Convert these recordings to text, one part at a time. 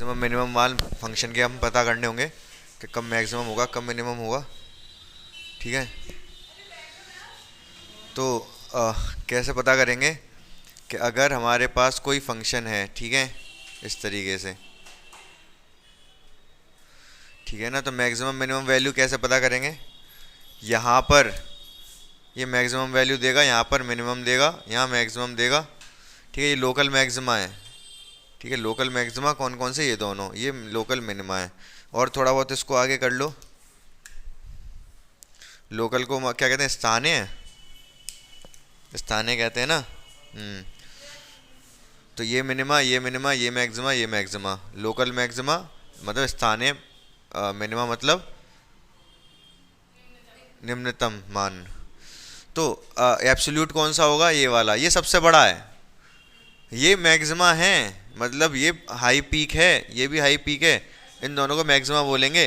Maximum minimum मान function के हम पता करने होंगे कि कब मैक्सिमम होगा कब मिनिमम होगा। ठीक है, तो कैसे पता करेंगे कि अगर हमारे पास कोई फंक्शन है, ठीक है, इस तरीके से, ठीक है ना, तो मैक्सिमम मिनिमम वैल्यू कैसे पता करेंगे। यहाँ पर ये मैक्सिमम वैल्यू देगा, यहाँ पर मिनिमम देगा, यहाँ मैक्सिमम देगा। ठीक है, ये लोकल मैक्सिमा है। ठीक है, लोकल मैक्सिमा कौन कौन से, ये दोनों, ये लोकल मिनिमा है। और थोड़ा बहुत इसको आगे कर लो। लोकल को क्या कहते हैं, स्थानीय, स्थानीय कहते हैं ना। तो ये मिनिमा, ये मिनिमा, ये मैक्सिमा, ये मैक्सिमा। लोकल मैक्सिमा मतलब स्थानीय मिनिमा मतलब निम्नतम मान। तो एब्सोल्यूट कौन सा होगा, ये वाला, ये सबसे बड़ा है। ये मैक्सिमा है, मतलब ये हाई पीक है, ये भी हाई पीक है। इन दोनों को मैक्सिमा बोलेंगे।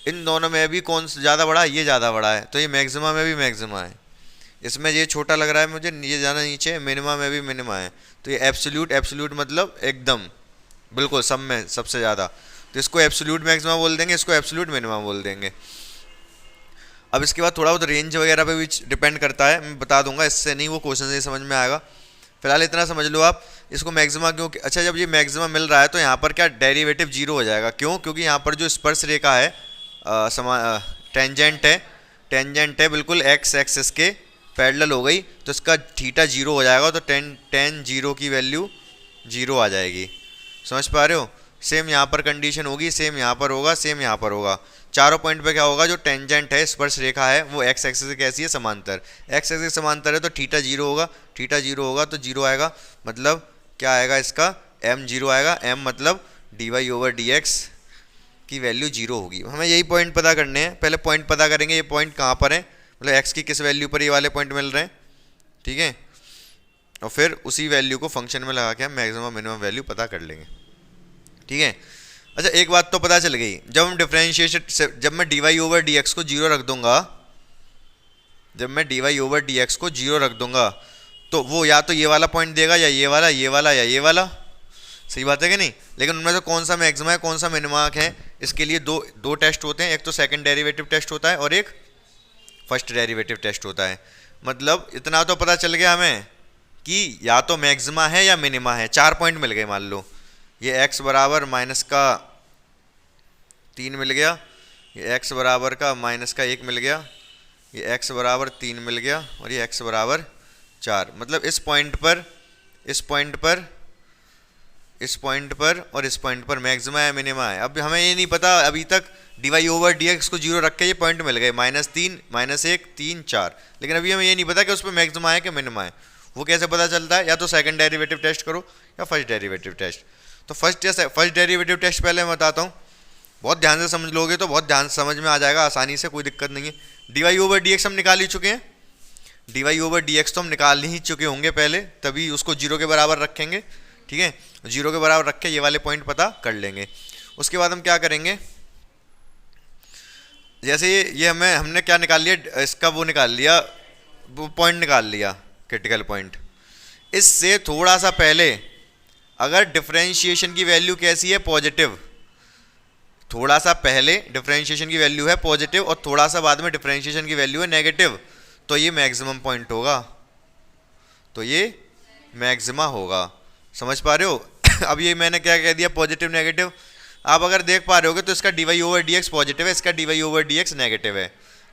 इन दोनों में भी कौन सा ज़्यादा बड़ा है, ये ज़्यादा बड़ा है, तो ये मैक्सिमा में भी मैक्सिमा है। इसमें ये छोटा लग रहा है मुझे, ये ज़्यादा नीचे, मिनिमा में भी मिनिमा है। तो ये एब्सोल्यूट, एब्सोल्यूट मतलब एकदम बिल्कुल सब में सबसे ज़्यादा, तो इसको एब्सोल्यूट मैक्सिमा बोल देंगे, इसको एब्सोल्यूट मिनिमा बोल देंगे। अब इसके बाद थोड़ा बहुत रेंज वगैरह पे भी डिपेंड करता है, मैं बता दूंगा, इससे नहीं वो क्वेश्चन से समझ में आएगा। फिलहाल इतना समझ लो आप इसको मैक्सिमा क्यों। अच्छा, जब ये मैक्सिमा मिल रहा है तो यहाँ पर क्या डेरिवेटिव जीरो हो जाएगा, क्यों, क्योंकि यहाँ पर जो स्पर्श रेखा है टेंजेंट है, टेंजेंट है बिल्कुल एक्स एक्सिस के पैरेलल हो गई, तो इसका थीटा जीरो हो जाएगा, तो टेन जीरो की वैल्यू जीरो आ जाएगी। समझ पा रहे हो। सेम यहाँ पर कंडीशन होगी, सेम यहाँ पर होगा, सेम यहाँ पर होगा। चारों पॉइंट पे क्या होगा, जो टेंजेंट है, स्पर्श रेखा है, वो एक्स एक्सिस से कैसी है, समांतर। एक्स एक्सिस समांतर है तो थीटा जीरो होगा, थीटा जीरो होगा तो जीरो आएगा, मतलब क्या आएगा इसका, एम जीरो आएगा। एम मतलब d y over d x की वैल्यू जीरो होगी। हमें यही पॉइंट पता करने हैं, पहले पॉइंट पता करेंगे, ये पॉइंट कहाँ पर है, मतलब एक्स की किस वैल्यू पर ये वाले पॉइंट मिल रहे हैं। ठीक है, और फिर उसी वैल्यू को फंक्शन में लगा के हम मैक्सिमम मिनिमम वैल्यू पता कर लेंगे। ठीक है। अच्छा, एक बात तो पता चल गई, जब हम डिफरेंशिएशन, जब मैं d y over d x को जीरो रख दूंगा, जब मैं d y over d x को जीरो रख दूंगा, तो वो या तो ये वाला पॉइंट देगा, या ये वाला, ये वाला, या ये वाला। सही बात है कि नहीं। लेकिन उनमें से कौन सा मैक्सिमा है कौन सा मिनिमा है, इसके लिए दो टेस्ट होते हैं, एक तो सेकंड डेरिवेटिव टेस्ट होता है और एक फर्स्ट डेरिवेटिव टेस्ट होता है। मतलब इतना तो पता चल गया हमें कि या तो मैक्सिमा है या मिनिमा है। चार पॉइंट मिल गए, मान लो ये x बराबर माइनस का 3 मिल गया, ये x बराबर का माइनस का 1 मिल गया, ये x बराबर 3 मिल गया, और ये x बराबर 4। मतलब इस पॉइंट पर, इस पॉइंट पर, इस पॉइंट पर और इस पॉइंट पर मैक्सिमा है मिनिमा है। अब हमें ये नहीं पता अभी तक, d y over d x को जीरो रख के ये पॉइंट मिल गए, -3, -1, 3, 4, लेकिन अभी हमें ये नहीं पता कि उस पर मैक्सिमा है कि मिनिमा है। वो कैसे पता चलता है, या तो सेकंड डेरिवेटिव टेस्ट करो या फर्स्ट डेरिवेटिव टेस्ट। तो फर्स्ट डेरिवेटिव टेस्ट पहले मैं बताता हूँ, बहुत ध्यान से समझ लोगे तो बहुत ध्यान से समझ में आ जाएगा आसानी से, कोई दिक्कत नहीं है। D y over d x हम निकाल ही चुके हैं, d y over d x तो हम निकाल ही चुके होंगे पहले, तभी उसको जीरो के बराबर रखेंगे। ठीक है, जीरो के बराबर रख के ये वाले पॉइंट पता कर लेंगे। उसके बाद हम क्या करेंगे, जैसे ये हमने क्या निकाल लिया, इसका वो निकाल लिया, वो पॉइंट निकाल लिया, क्रिटिकल पॉइंट। इससे थोड़ा सा पहले अगर डिफरेंशिएशन की वैल्यू कैसी है, पॉजिटिव, थोड़ा सा पहले डिफरेंशिएशन की वैल्यू है पॉजिटिव और थोड़ा सा बाद में डिफरेंशिएशन की वैल्यू है नेगेटिव, तो ये मैक्सिमम पॉइंट होगा, तो ये मैक्सिमा होगा। समझ पा रहे हो। अब ये मैंने क्या कह दिया, पॉजिटिव नेगेटिव। आप अगर देख पा रहे होगे तो इसका d y over d x positive है, इसका d y over d x negative है।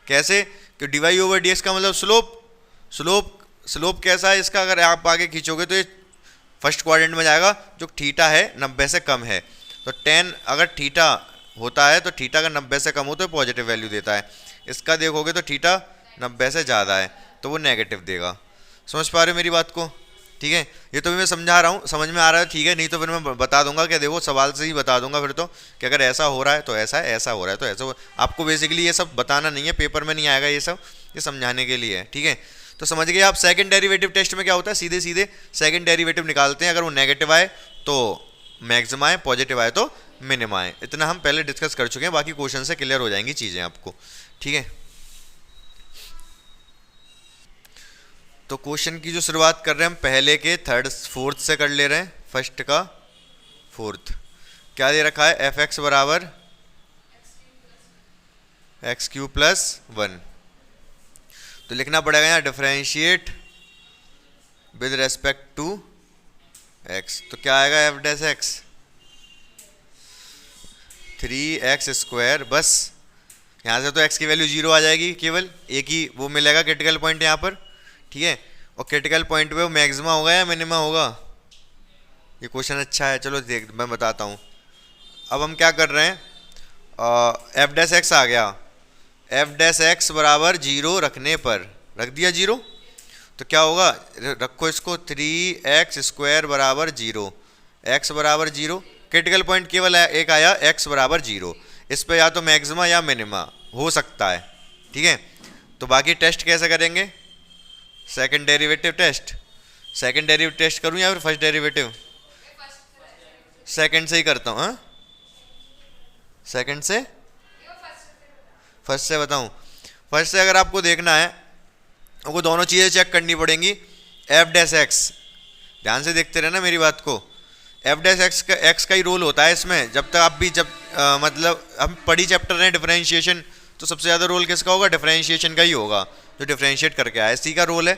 कैसे, कि d y over d x का मतलब स्लोप, स्लोप कैसा है इसका, अगर आप आगे खींचोगे तो ये फर्स्ट क्वाड्रेंट में जाएगा, जो थीटा है 90 से कम है। तो 10 अगर थीटा होता है तो थीटा अगर 90 से कम हो तो पॉजिटिव वैल्यू देता है। इसका देखोगे तो थीटा 90 से ज़्यादा है तो वो नेगेटिव देगा। समझ पा रहे हो मेरी बात को। ठीक है, ये तो भी मैं समझा रहा हूँ, समझ में आ रहा है। ठीक है, नहीं तो फिर मैं बता दूंगा कि देखो सवाल से ही बता दूंगा फिर तो, कि अगर ऐसा हो रहा है तो ऐसा है, ऐसा हो रहा है तो ऐसा हो। आपको बेसिकली ये सब बताना नहीं है, पेपर में नहीं आएगा ये सब, ये समझाने के लिए है। ठीक है, तो समझ गए आप। सेकंड डेरिवेटिव टेस्ट में क्या होता है, सीधे सीधे सेकंड डेरिवेटिव निकालते हैं, अगर वो नेगेटिव आए तो मैक्सिमा आए, पॉजिटिव आए तो मिनिमा आए। इतना हम पहले डिस्कस कर चुके हैं, बाकी क्वेश्चन से क्लियर हो जाएंगी चीज़ें आपको। ठीक है, तो क्वेश्चन की जो शुरुआत कर रहे हैं हम पहले के थर्ड फोर्थ से कर ले रहे हैं, फर्स्ट का फोर्थ। क्या दे रखा है, एफ एक्स बराबर एक्स क्यू प्लस 1। तो लिखना पड़ेगा यहाँ differentiate with respect to x. तो क्या आएगा, एफ डैश एक्स 3x²। बस यहाँ से तो x की वैल्यू 0 आ जाएगी, केवल एक ही वो मिलेगा क्रिटिकल पॉइंट यहाँ पर, ठीक है। और क्रिटिकल पॉइंट पे वो मैक्सिमा होगा या मिनिमा होगा, ये क्वेश्चन अच्छा है। चलो देख मैं बताता हूँ। अब हम क्या कर रहे हैं, एफ डैश एक्स आ गया, एफ डैश एक्स बराबर 0 रखने पर रख दिया 0, तो क्या होगा, रखो इसको 3x² बराबर 0, x बराबर 0, क्रिटिकल पॉइंट केवल एक आया x बराबर 0। इस पे या तो मैक्सिमा या मिनिमा हो सकता है, ठीक है। तो बाकी टेस्ट कैसे करेंगे, second derivative test. Second derivative test करूं या फिर फर्स्ट डेरिवेटिव, सेकंड से ही करता हूं। हाँ, सेकंड से, फर्स्ट से बताऊं। फर्स्ट से अगर आपको देखना है, आपको दोनों चीज़ें चेक करनी पड़ेंगी। एफ डैश एक्स, ध्यान से देखते रहना मेरी बात को, एफ डैश एक्स का ही रोल होता है इसमें। जब तक आप भी मतलब हम पढ़ी चैप्टर रहे डिफरेंशिएशन, तो सबसे ज़्यादा रोल किसका होगा, डिफरेंशिएशन का ही होगा, जो डिफरेंशिएट करके आया, इसी का रोल है।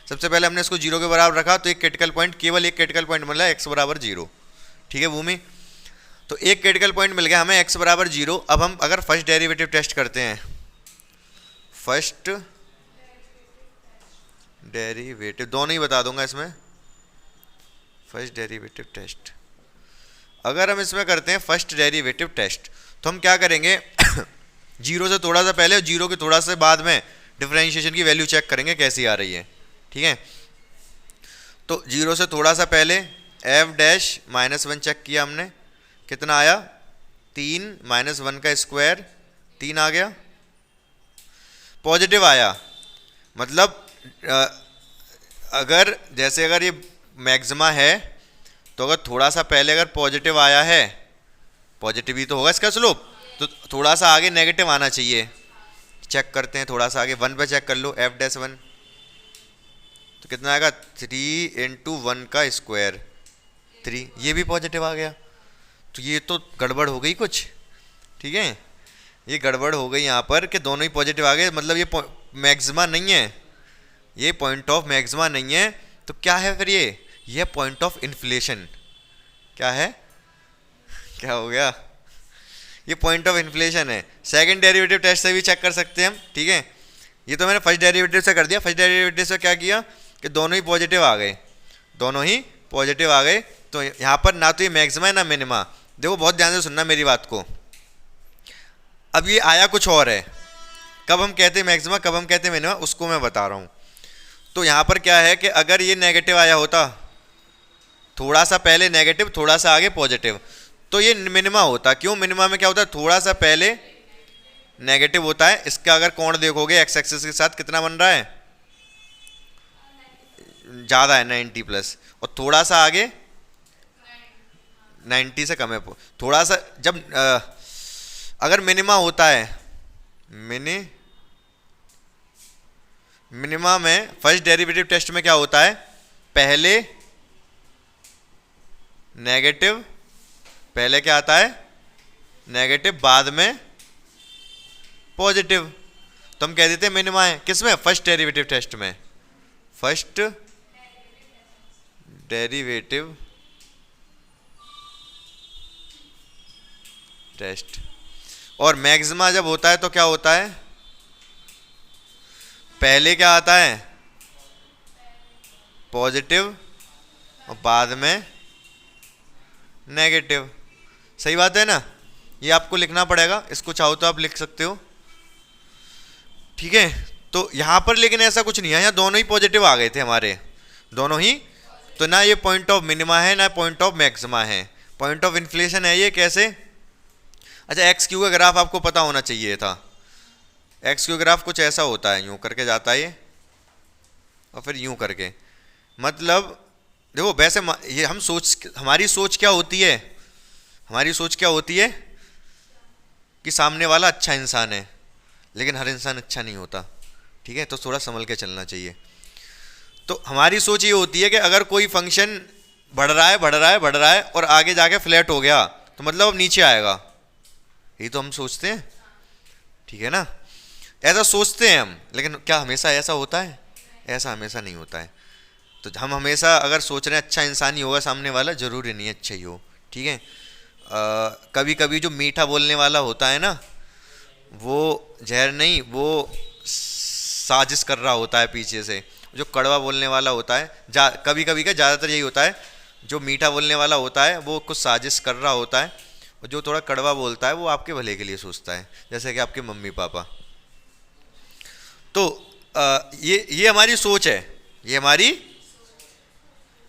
सबसे पहले हमने इसको 0 के बराबर रखा, तो एक क्रिटिकल पॉइंट, केवल एक क्रिटिकल पॉइंट मिला एक्स बराबर 0, ठीक है भूमि। तो एक क्रिटिकल पॉइंट मिल गया हमें एक्स बराबर 0। अब हम अगर फर्स्ट डेरिवेटिव टेस्ट करते हैं, फर्स्ट डेरिवेटिव दोनों ही बता दूंगा इसमें, फर्स्ट डेरिवेटिव टेस्ट। अगर हम इसमें करते हैं फर्स्ट डेरिवेटिव टेस्ट, तो हम क्या करेंगे 0 से थोड़ा सा पहले और 0 के थोड़ा सा बाद में डिफरेंशिएशन की वैल्यू चेक करेंगे कैसी आ रही है, ठीक है। तो 0 से थोड़ा सा पहले एफ डैश -1 चेक किया हमने, कितना आया, 3 -1 का स्क्वायर 3 आ गया, पॉजिटिव आया। मतलब अगर जैसे अगर ये मैक्सिमा है, तो अगर थोड़ा सा पहले अगर पॉजिटिव आया है, पॉजिटिव ही तो होगा इसका स्लोप, तो थोड़ा सा आगे नेगेटिव आना चाहिए। चेक करते हैं थोड़ा सा आगे, 1 पे चेक कर लो, एफ डैश 1, तो कितना आएगा, 3 × 1 का स्क्वायर 3, ये भी पॉजिटिव आ गया। तो ये तो गड़बड़ हो गई कुछ, ठीक है, ये गड़बड़ हो गई यहाँ पर कि दोनों ही पॉजिटिव आ गए। मतलब ये मैक्सिमा नहीं है, ये पॉइंट ऑफ मैक्सिमा नहीं है। तो क्या है फिर ये पॉइंट ऑफ इन्फ्लेशन। क्या है, क्या हो गया, ये पॉइंट ऑफ इन्फ्लेशन है। सेकंड डेरिवेटिव टेस्ट से भी चेक कर सकते हैं हम, ठीक है। ये तो मैंने फर्स्ट डेरिवेटिव से कर दिया। फर्स्ट डेरिवेटिव से क्या किया कि दोनों ही पॉजिटिव आ गए, दोनों ही पॉजिटिव आ गए। तो यहाँ पर ना तो ये मैक्सिमा है ना मिनिमा। देखो बहुत ध्यान से सुनना मेरी बात को। अब ये आया कुछ और है, कब हम कहते हैं मैक्सिमा, कब हम कहते हैं मिनिमा, उसको मैं बता रहा हूँ। तो यहाँ पर क्या है कि अगर ये नेगेटिव आया होता, थोड़ा सा पहले नेगेटिव थोड़ा सा आगे पॉजिटिव, तो ये मिनिमा होता। क्यों, मिनिमा में क्या होता है, थोड़ा सा पहले नेगेटिव होता है। इसका अगर कोण देखोगे एक्स एक्सिस के साथ कितना बन रहा है, ज़्यादा है 90+, और थोड़ा सा आगे 90 से कम है। थोड़ा सा जब अगर मिनिमा होता है, मिनिमा में फर्स्ट डेरिवेटिव टेस्ट में क्या होता है, पहले नेगेटिव, पहले क्या आता है नेगेटिव, बाद में पॉजिटिव। तो हम कह देते हैं मिनिमा है, किसमें, फर्स्ट डेरिवेटिव टेस्ट में, फर्स्ट डेरिवेटिव टेस्ट। और मैक्सिमा जब होता है तो क्या होता है, पहले क्या आता है पॉजिटिव और बाद में नेगेटिव। सही बात है ना, ये आपको लिखना पड़ेगा, इसको चाहो तो आप लिख सकते हो, ठीक है। तो यहाँ पर लेकिन ऐसा कुछ नहीं है, यहाँ दोनों ही पॉजिटिव आ गए थे हमारे, दोनों ही। तो ना ये पॉइंट ऑफ मिनिमा है ना पॉइंट ऑफ मैक्सिमा है, पॉइंट ऑफ इन्फ्लेशन है ये। कैसे, अच्छा एक्स क्यू का ग्राफ आपको पता होना चाहिए था। एक्स क्यू ग्राफ कुछ ऐसा होता है, यूं करके जाता है ये और फिर यूं करके। मतलब देखो वैसे ये हम हमारी सोच क्या होती है, हमारी सोच क्या होती है कि सामने वाला अच्छा इंसान है, लेकिन हर इंसान अच्छा नहीं होता, ठीक है। तो थोड़ा संभल के चलना चाहिए। तो हमारी सोच ये होती है कि अगर कोई फंक्शन बढ़ रहा है बढ़ रहा है बढ़ रहा है और आगे जाके फ्लैट हो गया, तो मतलब अब नीचे आएगा, यही तो हम सोचते हैं, ठीक है ना, ऐसा सोचते हैं हम, लेकिन क्या हमेशा ऐसा होता है? ऐसा हमेशा नहीं होता है। तो हम हमेशा अगर सोच रहे हैं अच्छा इंसान ही होगा सामने वाला, जरूरी नहीं अच्छा ही हो, ठीक है। कभी कभी जो मीठा बोलने वाला होता है ना, वो जहर नहीं, वो साजिश कर रहा होता है पीछे से। जो कड़वा बोलने वाला होता है, कभी कभी का ज़्यादातर यही होता है, जो मीठा बोलने वाला होता है वो कुछ साजिश कर रहा होता है, और जो थोड़ा कड़वा बोलता है वो आपके भले के लिए सोचता है, जैसे कि आपके मम्मी पापा। तो ये हमारी सोच है, ये हमारी,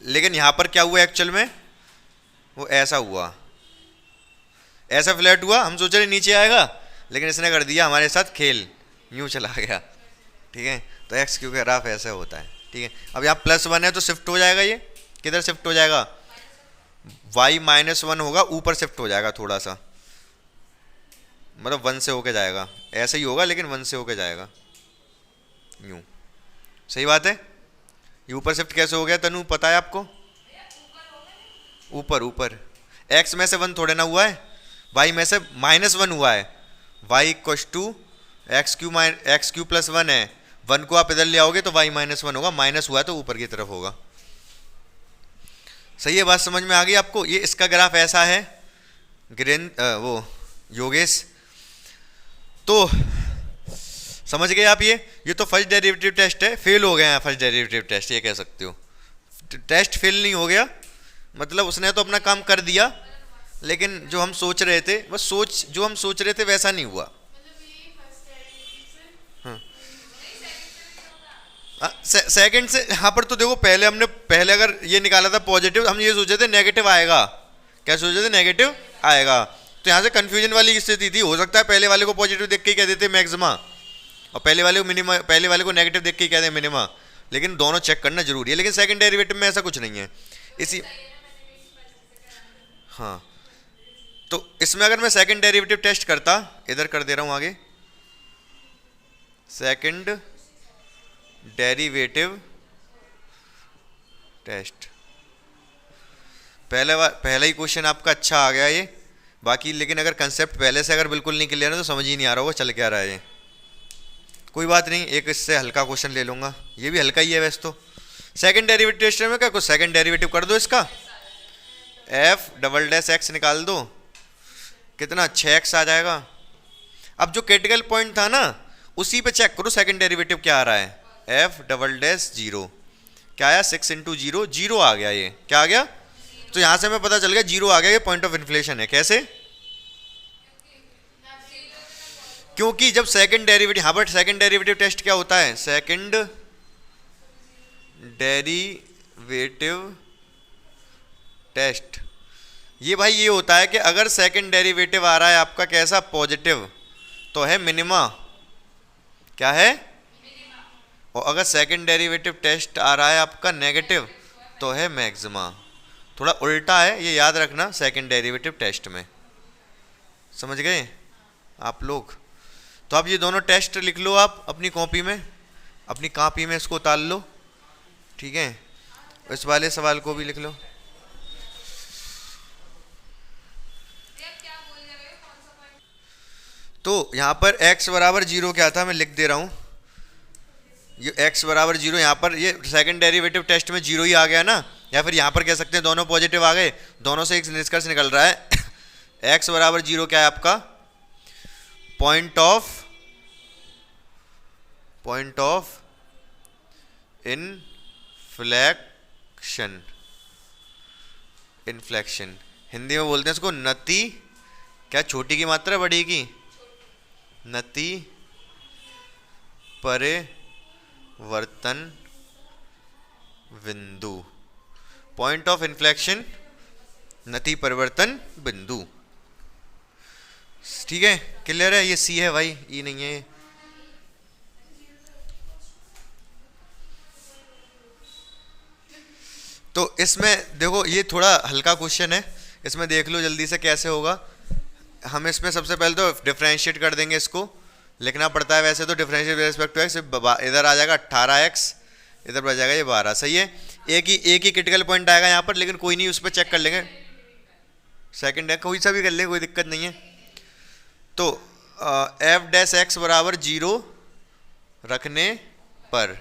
लेकिन यहाँ पर क्या हुआ एक्चुअल में? वो ऐसा हुआ, ऐसा फ्लैट हुआ, हम सोच रहे नीचे आएगा, लेकिन इसने कर दिया हमारे साथ खेल, यूँ चला गया, ठीक है। तो एक्स क्यू का ग्राफ ऐसा होता है, ठीक है। अब यहाँ +1 है तो शिफ्ट हो जाएगा, ये किधर शिफ्ट हो जाएगा? y -1 होगा, ऊपर शिफ्ट हो जाएगा थोड़ा सा, मतलब 1 से होके जाएगा, ऐसा ही होगा लेकिन 1 से होके जाएगा, यूँ, सही बात है। ये ऊपर शिफ्ट कैसे हो गया तनु, पता है आपको? ऊपर ऊपर, x में से 1 थोड़े ना हुआ है, y में से -1 हुआ है, y equals to x cube plus 1 है, 1 को आप इधर ले आओगे तो y -1 होगा, माइनस हुआ है तो ऊपर की तरफ होगा। सही है, बात समझ में आ गई आपको? ये इसका ग्राफ ऐसा है वो योगेश, तो समझ गए आप? ये तो फर्स्ट डेरिवेटिव टेस्ट है, फेल हो गए हैं फर्स्ट डेरिवेटिव टेस्ट, ये कह सकते हो। टेस्ट फेल नहीं हो गया, मतलब उसने तो अपना काम कर दिया, लेकिन जो हम सोच रहे थे, बस जो हम सोच रहे थे वैसा नहीं हुआ। सेकंड से यहाँ पर तो देखो, पहले अगर ये निकाला था पॉजिटिव, हम ये सोचे थे नेगेटिव आएगा, क्या सोचे थे? नेगेटिव आएगा, तो यहाँ से कंफ्यूजन वाली स्थिति थी। हो सकता है पहले वाले को पॉजिटिव देख के ही कह देते मैक्सिमा, और पहले वाले को मिनिमा, पहले वाले को नेगेटिव देख के ही कह दे मिनिमा, लेकिन दोनों चेक करना जरूरी है। लेकिन सेकंड डेरिवेटिव में ऐसा कुछ नहीं है, इसी, हाँ, तो इसमें अगर मैं सेकंड डेरिवेटिव टेस्ट करता, इधर कर दे रहा हूँ आगे, सेकंड डेरिवेटिव टेस्ट, पहला ही क्वेश्चन आपका अच्छा आ गया ये, बाकी लेकिन अगर कंसेप्ट पहले से अगर बिल्कुल नहीं क्लियर है तो समझ ही नहीं आ रहा होगा चल क्या रहा है ये। कोई बात नहीं, एक इससे हल्का क्वेश्चन ले लूँगा, ये भी हल्का ही है वैसे तो। सेकंड डेरिवेटिव टेस्ट में क्या, कुछ सेकंड डेरिवेटिव कर दो इसका, f डबल डैश x निकाल दो, कितना 6x आ जाएगा। अब जो क्रिटिकल पॉइंट था ना, उसी पे चेक करो सेकंड डेरिवेटिव क्या आ रहा है, f डबल डैश 0, क्या आया? 6 × 0, 0 आ गया, ये क्या आ गया? तो यहाँ से हमें पता चल गया 0 आ गया, ये पॉइंट ऑफ इन्फ्लेशन है। कैसे? क्योंकि जब सेकंड डेरिवेटिव, यहाँ पर सेकंड डेरिवेटिव टेस्ट क्या होता है? सेकंड डेरिवेटिव टेस्ट, ये भाई ये होता है कि अगर सेकंड डेरिवेटिव आ रहा है आपका कैसा? पॉजिटिव, तो है मिनिमा, क्या है? और अगर सेकंड डेरिवेटिव टेस्ट आ रहा है आपका नेगेटिव, तो है मैक्सिमा। थोड़ा उल्टा है, ये याद रखना सेकंड डेरिवेटिव टेस्ट में, समझ गए आप लोग? तो अब ये दोनों टेस्ट लिख लो आप अपनी कॉपी में, अपनी कॉपी में इसको उतार लो, ठीक है। इस वाले सवाल को भी लिख लो। तो यहाँ पर x बराबर 0 क्या था, मैं लिख दे रहा हूँ, ये x बराबर 0, यहाँ पर ये सेकंड डेरिवेटिव टेस्ट में 0 ही आ गया ना, या फिर यहाँ पर कह सकते हैं दोनों पॉजिटिव आ गए, दोनों से एक निष्कर्ष निकल रहा है x बराबर 0 क्या है आपका? पॉइंट ऑफ इन्फ्लेक्शन, हिंदी में बोलते हैं इसको नति, क्या छोटी की मात्रा बड़ी की? नति परिवर्तन बिंदु, पॉइंट ऑफ इन्फ्लेक्शन, नति परिवर्तन बिंदु, ठीक है, क्लियर है? ये सी है भाई, ई नहीं है। तो इसमें देखो ये थोड़ा हल्का क्वेश्चन है, इसमें देख लो जल्दी से कैसे होगा। हम इसमें सबसे पहले तो डिफरेंशिएट कर देंगे, इसको लिखना पड़ता है वैसे तो, differentiate with respect to x, इधर आ जाएगा 18x, इधर बच जाएगा ये 12, सही है। एक ही क्रिटिकल पॉइंट आएगा यहाँ पर, लेकिन कोई नहीं, उस पर चेक कर लेंगे। सेकंड है, कोई सा भी कर ले, कोई दिक्कत नहीं है। तो एफ डैश एक्स बराबर 0 रखने पर,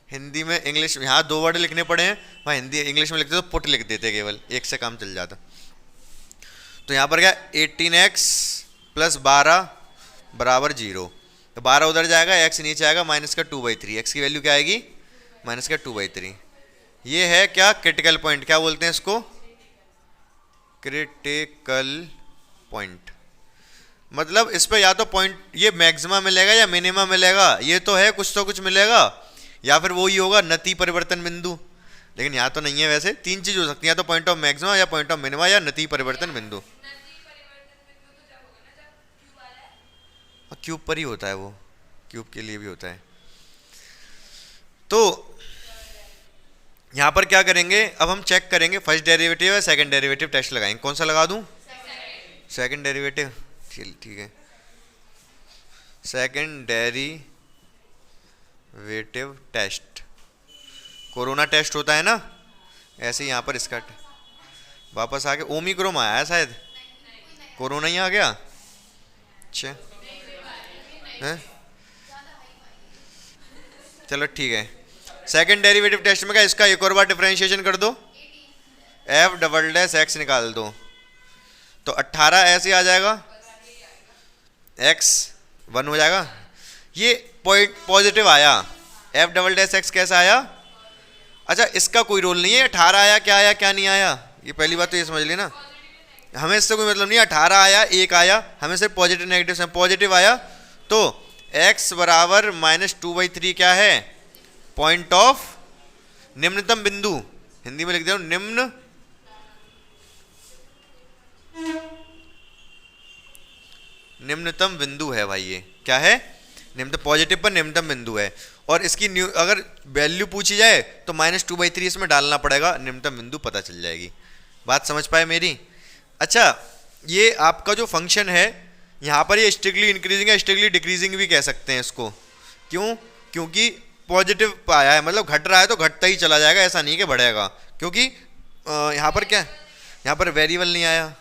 हिंदी में इंग्लिश, यहाँ 2 वर्ड लिखने पड़े हैं, वहाँ हिंदी इंग्लिश में लिखते तो पुट लिख देते, केवल एक से काम चल जाता। तो यहाँ पर क्या 18x प्लस 12 बराबर 0, तो 12 उधर जाएगा, x नीचे आएगा, माइनस का 2/3, x की वैल्यू क्या आएगी माइनस का 2/3। ये है क्या क्रिटिकल पॉइंट, क्या बोलते हैं इसको, क्रिटिकल पॉइंट। मतलब इस पे या तो पॉइंट ये मैक्सिमा मिलेगा या मिनिमा मिलेगा, ये तो है कुछ तो कुछ मिलेगा, या फिर वो ही होगा नति परिवर्तन बिंदु, लेकिन यहाँ तो नहीं है। वैसे 3 चीज हो सकती है, या तो पॉइंट ऑफ मैक्सिमा या पॉइंट ऑफ मिनिमा या नति परिवर्तन बिंदु। क्यूब पर ही होता है वो, क्यूब के लिए भी होता है। तो यहां पर क्या करेंगे, अब हम चेक करेंगे फर्स्ट डेरिवेटिव है सेकंड डेरिवेटिव टेस्ट लगाएंगे। कौन सा लगा दूं, सेकंड डेरिवेटिव, ठीक है। Second derivative test, corona test होता है ना, ऐसे ही यहां पर इसका वापस आके ओमिक्रोन आया है शायद, कोरोना ही आ गया। अच्छा है, चलो ठीक है। सेकंड डेरिवेटिव टेस्ट में क्या, इसका एक और बार डिफरेंशिएशन कर दो, एफ डबल डैश एक्स निकाल दो, तो 18 ऐसे आ जाएगा, एक्स 1 हो जाएगा। ये पॉइंट पॉजिटिव आया, एफ डबल डैश एक्स कैसा आया, अच्छा इसका कोई रोल नहीं है 18 आया क्या नहीं आया, ये पहली बात तो ये समझ लेना, हमें इससे कोई मतलब नहीं है। 18 आया 1 आया, हमें सिर्फ पॉजिटिव नेगेटिव से, पॉजिटिव आया तो x बराबर -2/3 क्या है, पॉइंट ऑफ निम्नतम बिंदु, हिंदी में लिख दे निम्नतम बिंदु है भाई, ये क्या है, निम्नतम, पॉजिटिव पर निम्नतम बिंदु है। और इसकी अगर वैल्यू पूछी जाए तो -2/3 इसमें डालना पड़ेगा, निम्नतम बिंदु पता चल जाएगी। बात समझ पाए मेरी। अच्छा ये आपका जो फंक्शन है यहाँ पर, ये स्ट्रिक्टली इंक्रीजिंग है, स्ट्रिक्टली डिक्रीजिंग भी कह सकते हैं इसको। क्यों, क्योंकि पॉजिटिव आया है, मतलब घट रहा है तो घटता ही चला जाएगा, ऐसा नहीं कि बढ़ेगा, क्योंकि यहाँ पर क्या है, यहाँ पर वेरिएबल नहीं आया,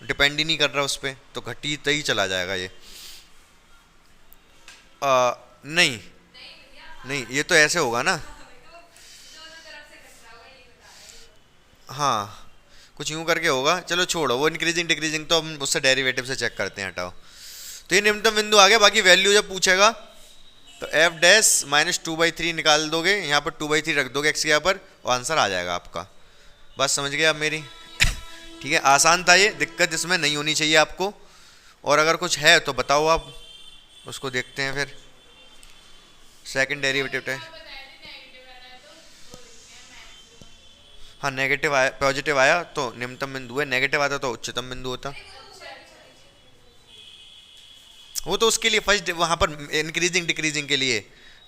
डिपेंड ही नहीं कर रहा उस पर, तो घटता ही चला जाएगा ये। नहीं नहीं, ये तो ऐसे होगा ना, हाँ कुछ यूं करके होगा, चलो छोड़ो वो इंक्रीजिंग डिक्रीजिंग तो हम उससे डेरिवेटिव से चेक करते हैं, हटाओ। तो ये निम्नतम बिंदु आ गया, बाकी वैल्यू जब पूछेगा तो एफ डैश -2/3 निकाल दोगे, यहाँ पर 2/3 रख दोगे एक्स के यहाँ पर, और आंसर आ जाएगा आपका। बात समझ गए आप मेरी, ठीक है, आसान था ये, दिक्कत इसमें नहीं होनी चाहिए आपको। और अगर कुछ है तो बताओ आप, उसको देखते हैं फिर। सेकंड डेरिवेटिव टेस्ट, हाँ नेगेटिव आया, पॉजिटिव आया तो निम्नतम बिंदु है, नेगेटिव आता तो उच्चतम बिंदु होता। वो तो उसके लिए फर्स्ट, वहां पर इंक्रीजिंग डिक्रीजिंग के लिए,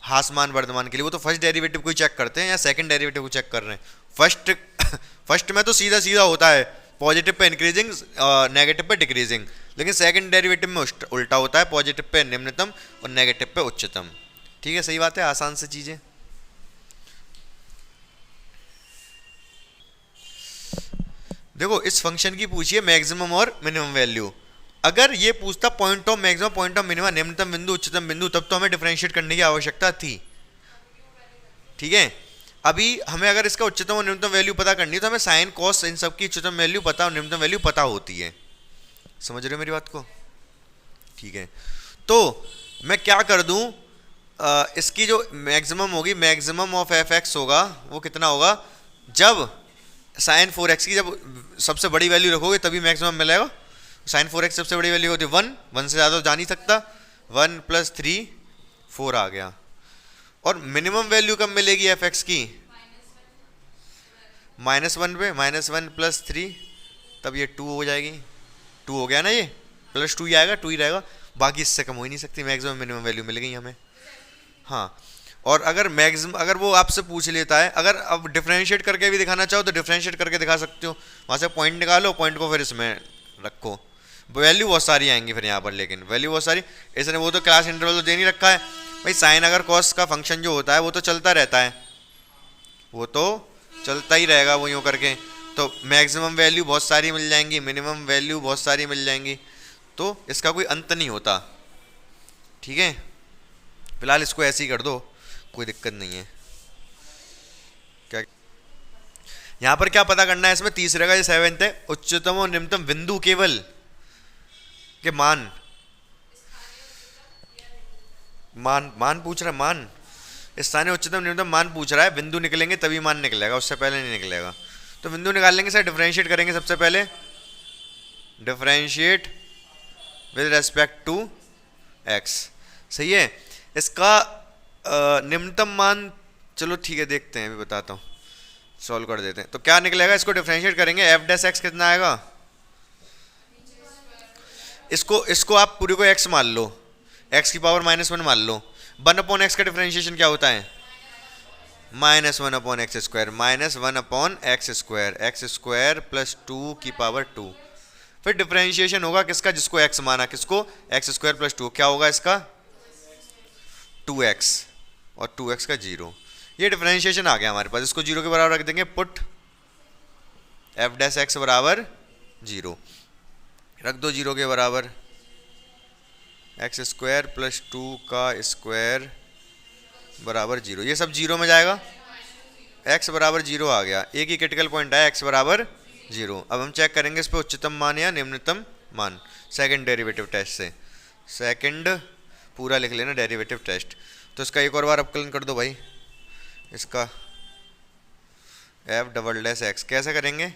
हासमान वर्धमान के लिए, वो तो फर्स्ट डेरिवेटिव को ही चेक करते हैं या सेकंड डेरिवेटिव को चेक कर रहे हैं। फर्स्ट में तो सीधा सीधा होता है, पॉजिटिव पे इंक्रीजिंग, नेगेटिव पे डिक्रीजिंग, लेकिन सेकंड डेरिवेटिव में उल्टा होता है, पॉजिटिव पे निम्नतम और नेगेटिव पे उच्चतम। ठीक है, सही बात है, आसान से चीजें। देखो इस फंक्शन की पूछिए मैक्सिमम और मिनिमम वैल्यू, अगर ये पूछता point of maximum point of minimum, निम्नतम बिंदु उच्चतम बिंदु, तब तो हमें डिफरेंशिएट करने की आवश्यकता थी। ठीक है, अभी हमें अगर इसका उच्चतम और निम्नतम वैल्यू पता करनी है तो हमें साइन कॉस इन सब की उच्चतम वैल्यू पता और निम्नतम वैल्यू पता होती है। समझ रहे हो मेरी बात को? ठीक है, तो मैं क्या कर दूं, इसकी जो मैक्सिमम होगी, मैक्सिमम ऑफ एफ एक्स होगा, वो कितना होगा, जब साइन 4x की जब सबसे बड़ी वैल्यू रखोगे तभी मैक्सिमम मिलेगा। साइन 4x सबसे बड़ी वैल्यू होती है 1, 1 से ज़्यादा तो जा नहीं सकता, 1 + 3 4 आ गया। और मिनिमम वैल्यू कब मिलेगी एफ एक्स की, -1 पे, -1 + 3, तब ये 2 हो जाएगी, 2 हो गया ना, ये +2 ही आएगा, 2 ही रहेगा, बाकी इससे कम हो ही नहीं सकती, मैक्सिमम मिनिमम वैल्यू मिल गई हमें। हाँ, और अगर मैक्सिमम, अगर वो आपसे पूछ लेता है, अगर अब डिफरेंशिएट करके भी दिखाना चाहो तो डिफरेंशिएट करके दिखा सकते हो, वहाँ से पॉइंट निकालो, पॉइंट को फिर इसमें रखो, वैल्यू बहुत सारी आएंगी फिर यहाँ पर, लेकिन वैल्यू बहुत सारी, इसने वो तो क्लास इंटरवल तो दे नहीं रखा है भाई, साइन अगर कॉस का फंक्शन जो होता है वो तो चलता रहता है, वो तो चलता ही रहेगा वो यूँ करके, तो मैक्सिमम वैल्यू बहुत सारी मिल जाएंगी, मिनिमम वैल्यू बहुत सारी मिल जाएंगी, तो इसका कोई अंत नहीं होता। ठीक है, फिलहाल इसको ऐसे ही कर दो, कोई दिक्कत नहीं है। क्या यहाँ पर क्या पता करना है? इसमें तीसरे का जो सेवेंथ है, उच्चतम और निम्नतम बिंदु केवल के मान मान पूछ रहा है। मान स्थानीय उच्चतम निम्नतम मान पूछ रहा है, बिंदु निकलेंगे तभी मान निकलेगा, उससे पहले नहीं निकलेगा। तो बिंदु निकाल लेंगे सर, डिफरेंशिएट करेंगे सबसे पहले, differentiate with respect to x. सही है। इसका निम्नतम मान, चलो ठीक है देखते हैं, अभी बताता हूँ, सॉल्व कर देते हैं। तो क्या निकलेगा, इसको डिफरेंशिएट करेंगे, एफ डैश एक्स कितना आएगा, इसको आप पूरे को एक्स मान लो, एक्स की पावर -1 मान लो। 1 अपॉन एक्स का डिफरेंशिएशन क्या होता है, -1 upon x square, -1 upon x square plus 2 की पावर 2। फिर डिफरेंशिएशन होगा किसका, जिसको एक्स माना, किसको, एक्स स्क्वायर प्लस 2, क्या होगा इसका 2x, और 2x का 0। ये डिफरेंशिएशन आ गया हमारे पास, इसको 0 के बराबर रख देंगे, पुट एफ डैश एक्स बराबर 0 रख दो, 0 के बराबर, एक्स स्क्वायर प्लस 2 का स्क्वायर बराबर 0, ये सब 0 में जाएगा, x बराबर 0 आ गया। एक ही क्रिटिकल पॉइंट आया, x बराबर 0। अब हम चेक करेंगे इस पर उच्चतम मान या निम्नतम मान, सेकंड डेरिवेटिव टेस्ट से। सेकंड पूरा लिख लेना, डेरिवेटिव टेस्ट। तो इसका एक और बार अवकलन कर दो भाई, इसका एफ डबल डैश एक्स कैसे करेंगे,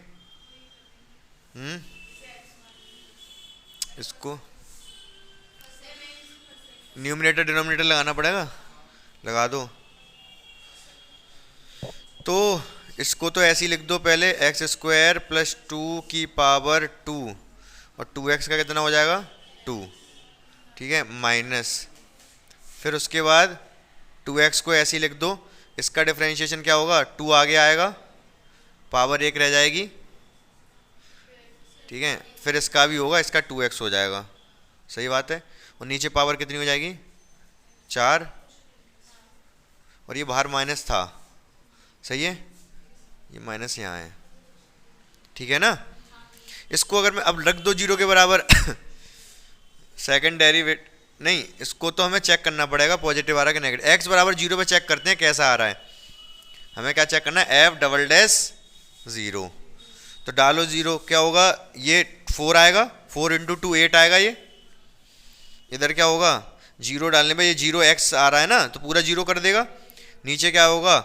इसको न्यूमरेटर डिनोमिनेटर लगाना पड़ेगा, लगा दो। तो इसको तो ऐसे ही लिख दो पहले, एक्स स्क्वायर प्लस 2 की पावर 2, और 2x का कितना हो जाएगा 2, ठीक है, माइनस, फिर उसके बाद 2x को ऐसे ही लिख दो, इसका डिफरेंशिएशन क्या होगा, 2 आगे आएगा, पावर 1 रह जाएगी, ठीक है, फिर इसका भी होगा, इसका 2x हो जाएगा, सही बात है, और नीचे पावर कितनी हो जाएगी 4, और ये बाहर माइनस था, सही है, ये माइनस यहाँ है, ठीक है ना। इसको अगर मैं अब रख दो 0 के बराबर सेकंड डेरिवेटिव, नहीं इसको तो हमें चेक करना पड़ेगा पॉजिटिव आ रहा है कि नेगेटिव। एक्स बराबर 0 पे चेक करते हैं कैसा आ रहा है, हमें क्या चेक करना है, एफ डबल डैश 0। तो डालो 0, क्या होगा, ये 4 आएगा, 4 इंटू 2 8 आएगा, ये इधर क्या होगा 0 डालने पे, ये 0x आ रहा है ना, तो पूरा 0 कर देगा। नीचे क्या होगा,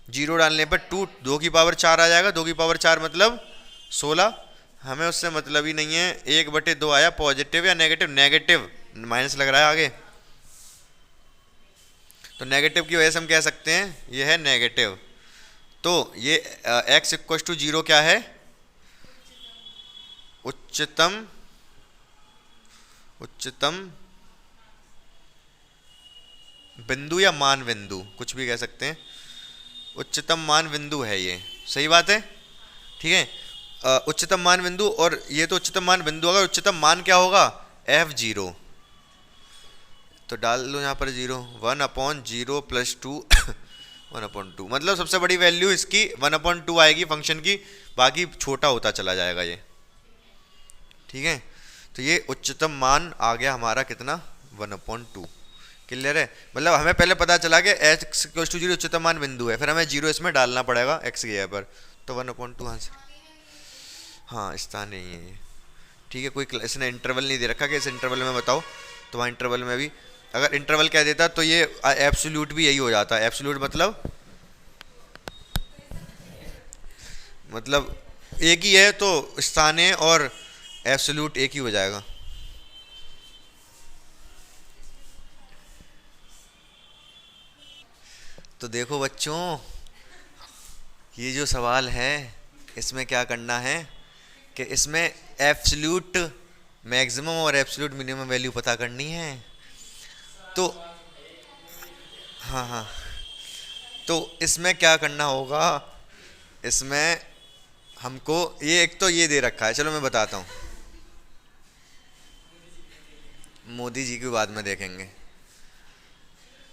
0 डालने पर 2 की पावर 4 आ जाएगा, 2 की पावर 4 मतलब 16। हमें उससे मतलब ही नहीं है, 1/2 आया, पॉजिटिव या नेगेटिव, नेगेटिव, माइनस लग रहा है आगे, तो नेगेटिव की वजह से हम कह सकते हैं ये है नेगेटिव। तो ये x इक्वल टू 0 क्या है, उच्चतम बिंदु या मान बिंदु, कुछ भी कह सकते हैं, उच्चतम मान बिंदु है ये, सही बात है, ठीक है, उच्चतम मान बिंदु, और ये तो उच्चतम मान बिंदु होगा, उच्चतम मान क्या होगा f0, तो डाल लो यहाँ पर 0, 1/0 प्लस 2 1/2, मतलब सबसे बड़ी वैल्यू इसकी 1/2 आएगी फंक्शन की, बाकी छोटा होता चला जाएगा ये, ठीक है। तो ये उच्चतम मान आ गया हमारा कितना 1/2, क्लियर है, मतलब हमें पहले पता चला कि x इक्वल टू 0 उच्चतम मान बिंदु है, फिर हमें 0 इसमें डालना पड़ेगा x की जगह पर, तो 1/2 आंसर, हाँ स्थान नहीं है ये, ठीक है। कोई इसने इंटरवल नहीं दे रखा कि इस इंटरवल में बताओ, तो वहाँ इंटरवल में भी अगर इंटरवल कह देता तो ये एब्सोल्यूट भी यही हो जाता है, एब्सोल्यूट मतलब एक ही है, तो स्थान है और एब्सोल्यूट एक ही हो जाएगा। तो देखो बच्चों, ये जो सवाल है इसमें क्या करना है कि इसमें एब्सोल्यूट मैक्सिमम और एब्सोल्यूट मिनिमम वैल्यू पता करनी है। तो हाँ, तो इसमें क्या करना होगा, इसमें हमको ये एक तो ये दे रखा है, चलो मैं बताता हूँ, मोदी जी की बाद में देखेंगे।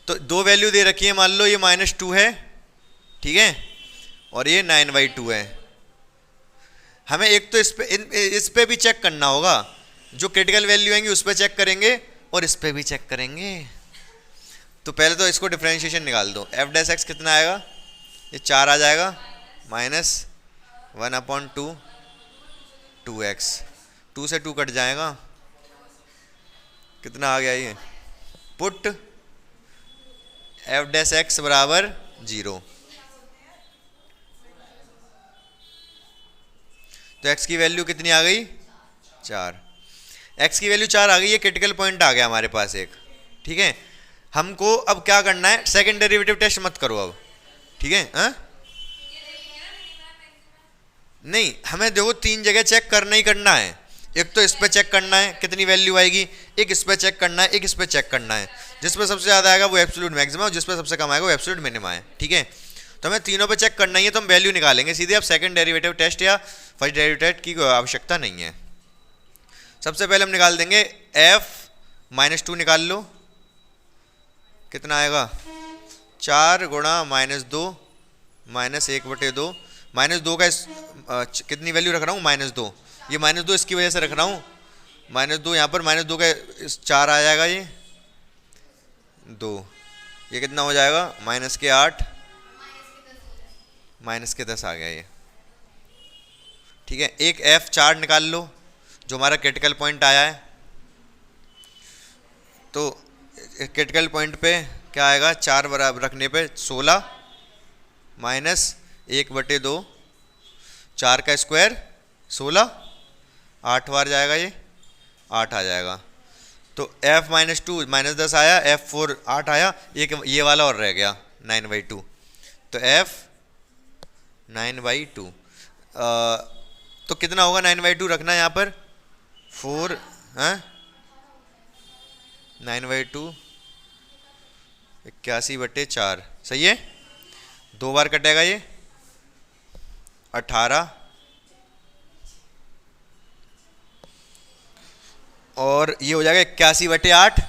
तो 2 वैल्यू दे रखी है, मान लो ये -2 है, ठीक है, और ये 9/2 है, हमें एक तो इस पे भी चेक करना होगा, जो क्रिटिकल वैल्यू आएंगी उस पे चेक करेंगे और इस पे भी चेक करेंगे। तो पहले तो इसको डिफरेंशिएशन निकाल दो, एफ डैश एक्स कितना आएगा, ये 4 आ जाएगा माइनस 1/2 2x, 2 से 2 कट जाएगा, कितना आ गया ये, पुट एफ डैश एक्स बराबर 0। तो x की वैल्यू कितनी आ गई, 4। x की वैल्यू 4 आ गई, ये क्रिटिकल पॉइंट आ गया हमारे पास एक। ठीक है, हमको अब क्या करना है, सेकंड डेरिवेटिव टेस्ट मत करो अब, ठीक है। हाँ नहीं, हमें देखो 3 जगह चेक करना ही करना है। एक तो इस पे चेक करना है कितनी वैल्यू आएगी, एक इस पे चेक करना है, एक इस पे चेक करना है। जिस पे सबसे ज़्यादा आएगा वो एब्सोल्यूट मैक्सिमम, और जिस पे सबसे कम आएगा वो एब्सोल्यूट मिनिमम है। ठीक है, तो हमें तीनों पे चेक करना ही है, तो हम वैल्यू निकालेंगे सीधे। अब सेकंड डेरिवेटिव टेस्ट या फर्स्ट डेरिवेटिव टेस्ट की कोई आवश्यकता नहीं है। सबसे पहले हम निकाल देंगे f-2 निकाल लो, कितना आएगा, 4 गुणा -2 -1/2, -2 का कितनी वैल्यू रख रहा हूँ, -2, ये -2 इसकी वजह से रख रहा हूँ, -2 यहाँ पर, -2 का 4 आ जाएगा, ये 2, ये कितना हो जाएगा, -8 -10 आ गया ये। ठीक है, एक f4 निकाल लो जो हमारा क्रिटिकल पॉइंट आया है। तो क्रिटिकल पॉइंट पे क्या आएगा, 4 बराबर रखने पे 16 -1/2, 4 का स्क्वायर 16, 8 बार जाएगा, ये 8 आ जाएगा। तो f-2 -10 आया, f4 8 आया, एक ये वाला और रह गया 9/2। तो f 9/2, तो कितना होगा, 9/2 रखना है यहाँ पर, 4 9/2 81/4, सही है। 2 बार कटेगा ये 18, और ये हो जाएगा 81/8।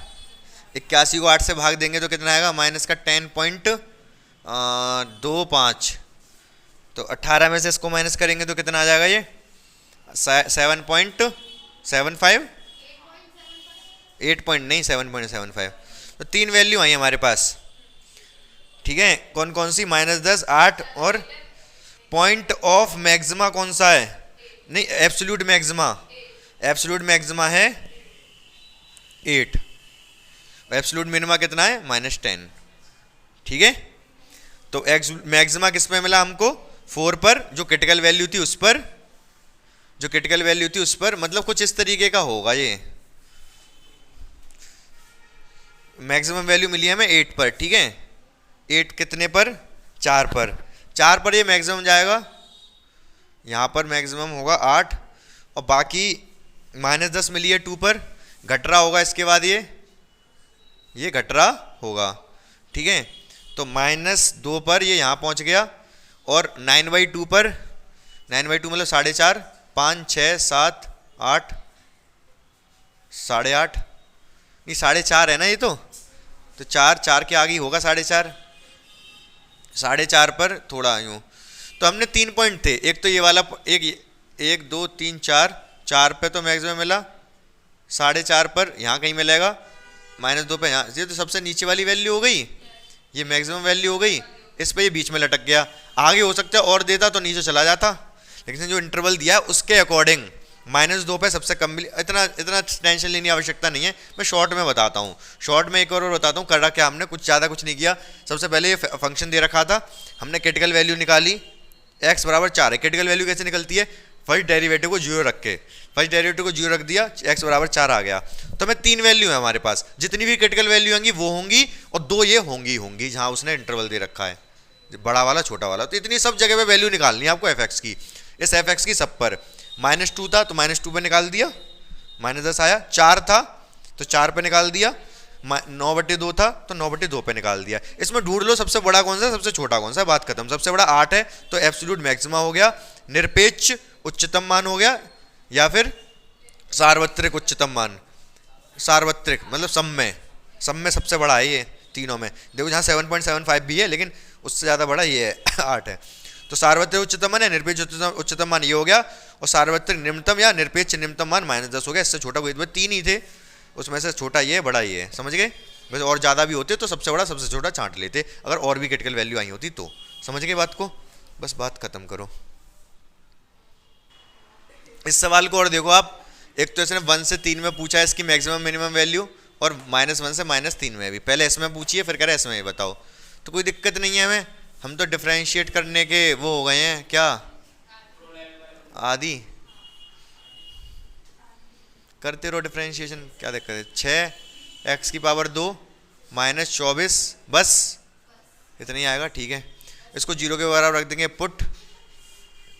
81 को 8 से भाग देंगे तो कितना आएगा, माइनस का 10.25। तो 18 में से इसको माइनस करेंगे तो कितना आ जाएगा, ये 7.75, 8 पॉइंट नहीं 7.75। तो 3 वैल्यू आई हमारे पास। ठीक है, कौन कौन सी, -10, 8 और पॉइंट ऑफ मैक्सिमा कौन सा है, नहीं एब्सोल्यूट मैक्सिमा, एब्सोल्यूट मैक्सिमा है 8, एब्सोल्यूट मिनिमा कितना है, -10। ठीक है, तो मैक्सिमा किस पे मिला हमको, 4 पर, जो क्रिटिकल वैल्यू थी उस पर, जो क्रिटिकल वैल्यू थी उस पर, मतलब कुछ इस तरीके का होगा ये। मैक्सिमम वैल्यू मिली है हमें 8 पर। ठीक है, 8 कितने पर, 4 पर, 4 पर ये मैक्सिमम जाएगा, यहाँ पर मैक्सिमम होगा 8, और बाकी -10 मिली है 2 पर, घट रहा होगा इसके बाद ये घट रहा होगा। ठीक है, तो -2 पर ये यहाँ पहुँच गया, और 9/2 पर, 9/2 मतलब 4.5, 5 6 7 8 8.5, नहीं 4.5 है ना ये, तो 4 के आगे ही होगा 4.5, 4.5 पर थोड़ा यूँ। तो हमने 3 पॉइंट थे, एक तो ये वाला, एक 2 3 4 पे तो मैक्सिमम मिला, 4.5 पर यहाँ कहीं मिलेगा, -2 पे यहाँ, ये तो सबसे नीचे वाली वैल्यू हो गई, ये मैक्सिमम वैल्यू हो गई, इस पे ये बीच में लटक गया। आगे हो सकता है और देता तो नीचे चला जाता, लेकिन जो इंटरवल दिया है उसके अकॉर्डिंग -2 पे सबसे कम मिली। इतना टेंशन लेने की आवश्यकता नहीं है, मैं शॉर्ट में बताता हूँ, शॉर्ट में एक और बताता हूँ। कर रहा क्या हमने, कुछ ज़्यादा कुछ नहीं किया। सबसे पहले ये फंक्शन दे रखा था, हमने क्रिटिकल वैल्यू निकाली, x बराबर 4 है। क्रिटिकल वैल्यू कैसे निकलती है, फर्स्ट डेरिवेटिव को 0 रख के, फर्स्ट डेरिवेटिव को 0 रख दिया, x बराबर 4 आ गया। तो हमें 3 वैल्यू है हमारे पास, जितनी भी क्रिटिकल वैल्यू होंगी वो होंगी, और 2 ये होंगी जहाँ उसने इंटरवल दे रखा है, बड़ा वाला छोटा वाला। तो इतनी सब जगह पे वैल्यू निकालनी है आपको f(x) की। इस f(x) की सब पर -2 था तो -2 पे निकाल दिया, -10 आया, 4 था तो 4 पे निकाल दिया, 9/2 था तो 9/2 पे निकाल दिया। इसमें ढूंढ लो सबसे बड़ा कौन सा, सबसे छोटा कौन सा, बात खत्म। सबसे बड़ा 8 है तो एब्सोल्यूट मैक्सिमा हो गया, निरपेक्ष उच्चतम मान हो गया, या फिर सार्वत्रिक उच्चतम मान। सार्वत्रिक मतलब सब में सबसे बड़ा है ये तीनों में। देखो जहाँ 7.75 भी है, लेकिन उससे ज़्यादा बड़ा ये है 8 है। तो सार्वत्रिक उच्चतम मान या निरपेक्ष उच्चतम मान ये हो गया, और सार्वत्रिक निम्नतम या निरपेक्ष निम्नतम मान -10 हो गया। इससे छोटा कोई तीन ही थे, उसमें से छोटा ये बड़ा ये है, समझ गए। वैसे और ज़्यादा भी होते तो सबसे बड़ा सबसे छोटा छांट लेते, अगर और भी क्रिटिकल वैल्यू आई होती तो। समझ गए बात को, बस बात खत्म करो। इस सवाल को और देखो आप, एक तो इसने 1 से 3 में पूछा है इसकी मैक्सिमम मिनिमम वैल्यू, और -1 से -3 में भी। पहले इसमें पूछिए फिर कह रहे इसमें बताओ, तो कोई दिक्कत नहीं है हमें, हम तो डिफरेंशिएट करने के वो हो गए हैं क्या, आदि करते रहो डिफरेंशिएशन, क्या दिक्कत है। 6x की पावर 2 -24 बस इतना ही आएगा, ठीक है। इसको 0 के बराबर रख देंगे, पुट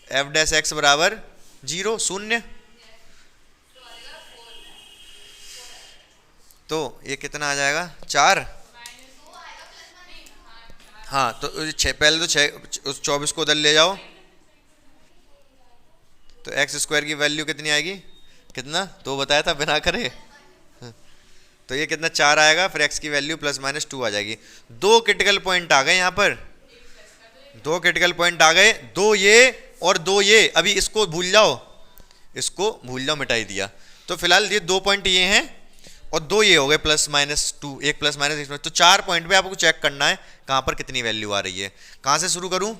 f' बराबर 0 0, तो ये कितना आ जाएगा 4। हाँ तो पहले तो 6 उस 24 को उधर ले जाओ, तो x² की वैल्यू कितनी आएगी, कितना तो बताया था बिना करे, तो ये कितना 4 आएगा, फिर x की वैल्यू +-2 आ जाएगी। 2 क्रिटिकल पॉइंट आ गए यहाँ पर, 2 क्रिटिकल पॉइंट आ गए, 2 ये और 2 ये। अभी इसको भूल जाओ, इसको भूल जाओ, मिटा ही दिया। तो फिलहाल ये 2 पॉइंट ये हैं और 2 ये हो गए +-2, एक +-1, तो 4 पॉइंट पे आपको चेक करना है कहाँ पर कितनी वैल्यू आ रही है। कहाँ से शुरू करूँ,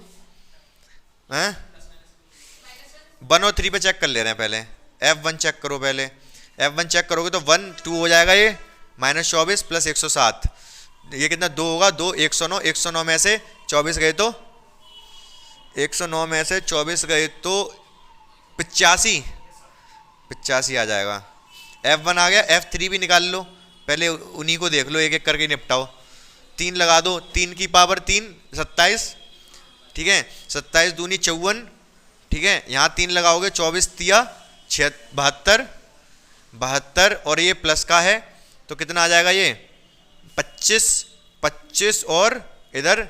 1 और 3 पे चेक कर ले रहे हैं पहले। F1 चेक करो पहले, F1 चेक करोगे तो 1 2 हो जाएगा, ये -24 + 107, ये कितना 2 होगा, 2 109, 109 में से 24 गए तो 109 में से 24 गए तो 85 आ जाएगा। F1 आ गया, F3 भी निकाल लो, पहले उन्हीं को देख लो, एक एक करके निपटाओ। 3 लगा दो, 3 की पावर 3 27, ठीक है, 27 दूनी 54, ठीक है। यहाँ 3 लगाओगे, 24 तिया 72 और ये प्लस का है तो कितना आ जाएगा, ये 25 और इधर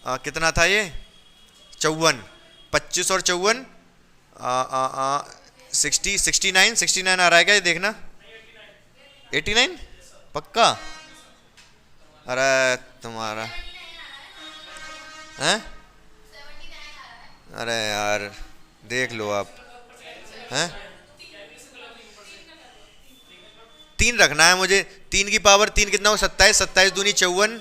कितना था ये 54, 25 और 54 69 आ रहा है क्या, ये देखना 89 पक्का। अरे तुम्हारा हैं, अरे यार देख लो आप, हैं 3 रखना है मुझे, 3 की पावर 3 कितना हो 27, 27 दूनी 54,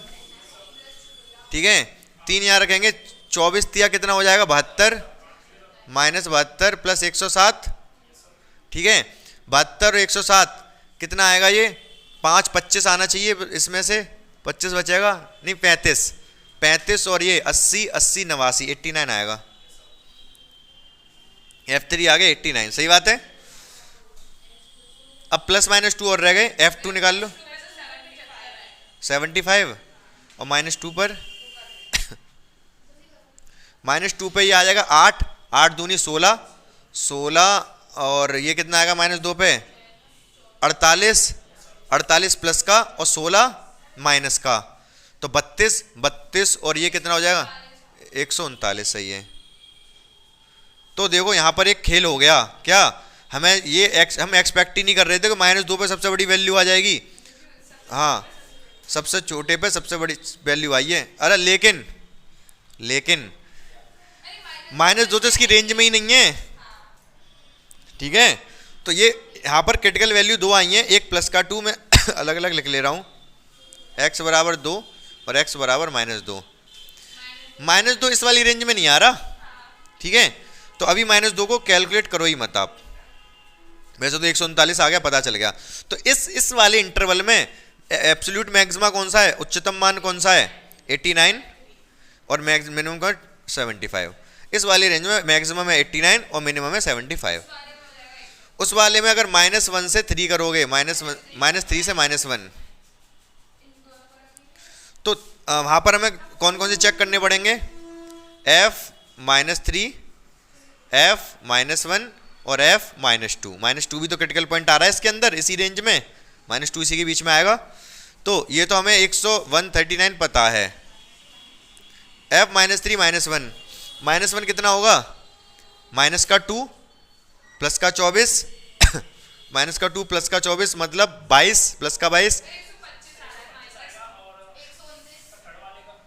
ठीक है। 3 यहाँ रखेंगे, 24 तिया कितना हो जाएगा 72, -72 + 107, ठीक है। 72 और 107 कितना आएगा, ये 5 25 आना चाहिए इसमें से, 25 बचेगा नहीं, 35 और ये 80 89 89 आएगा। F3 आ गए 89, सही बात है। अब +-2 और रह गए, F2 निकाल लो, 75 और -2 पर -2 पे ये आ जाएगा 8 दूनी 16 और ये कितना आएगा -2 पे 48 प्लस का और 16 माइनस का, तो 32 और ये कितना हो जाएगा 139, सही है। तो देखो यहाँ पर एक खेल हो गया क्या, हमें ये हम एक्सपेक्ट ही नहीं कर रहे थे कि -2 पे सबसे बड़ी वैल्यू आ जाएगी, हाँ सबसे छोटे पे सबसे बड़ी वैल्यू आई है। अरे लेकिन -2 तो इसकी रेंज में ही नहीं है, ठीक है। तो ये यहाँ पर क्रिटिकल वैल्यू 2 आई हैं, एक प्लस का 2 में अलग अलग लिख ले रहा हूँ, x बराबर 2 और x बराबर -2। -2 इस वाली रेंज में नहीं आ रहा, ठीक है। तो अभी -2 को कैलकुलेट करो ही मत आप, वैसे तो 139 आ गया, पता चल गया। तो इस वाले इंटरवल में एब्सोल्यूट मैक्सिमा कौन सा है, उच्चतम मान कौन सा है 89 और मिनिमम का 75। इस वाले रेंज में मैक्सिमम है 89 और मिनिमम है 75। उस वाले में अगर -1 से 3 करोगे, -3 से -1, तो वहाँ पर हमें कौन कौन से चेक करने पड़ेंगे, F-3, F-1 और F-2। -2 भी तो क्रिटिकल पॉइंट आ रहा है इसके अंदर, इसी रेंज में, -2 इसी के बीच में आएगा। तो ये तो हमें 139 पता है। F-3 -1 कितना होगा, माइनस का 2 प्लस का 24 माइनस का 2 प्लस का 24 मतलब 22 प्लस का 22,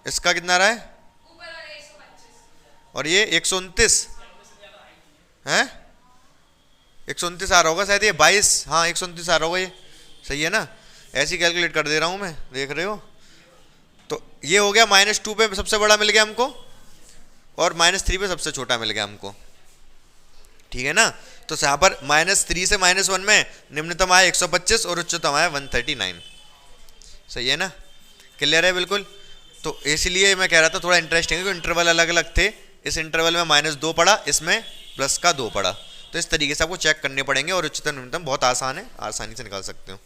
इसका कितना रहा है, और ये 129 है, 129 आ रहा होगा शायद, ये 22, हाँ 129 आ रहा होगा ये, सही है ना। ऐसे ही कैलकुलेट कर दे रहा हूँ मैं, देख रहे हो। तो ये हो गया -2 पे सबसे बड़ा मिल गया हमको, और -3 पे सबसे छोटा मिल गया हमको, ठीक है ना। तो यहाँ पर -3 से -1 में निम्नतम आया 125 और उच्चतम आया 139, सही है ना, क्लियर है बिल्कुल। तो इसलिए मैं कह रहा था थोड़ा इंटरेस्टिंग है कि इंटरवल अलग अलग थे, इस इंटरवल में -2 पड़ा, इसमें +2 पड़ा। तो इस तरीके से आपको चेक करने पड़ेंगे, और उच्चतम निम्नतम बहुत आसान है, आसानी से निकाल सकते हो।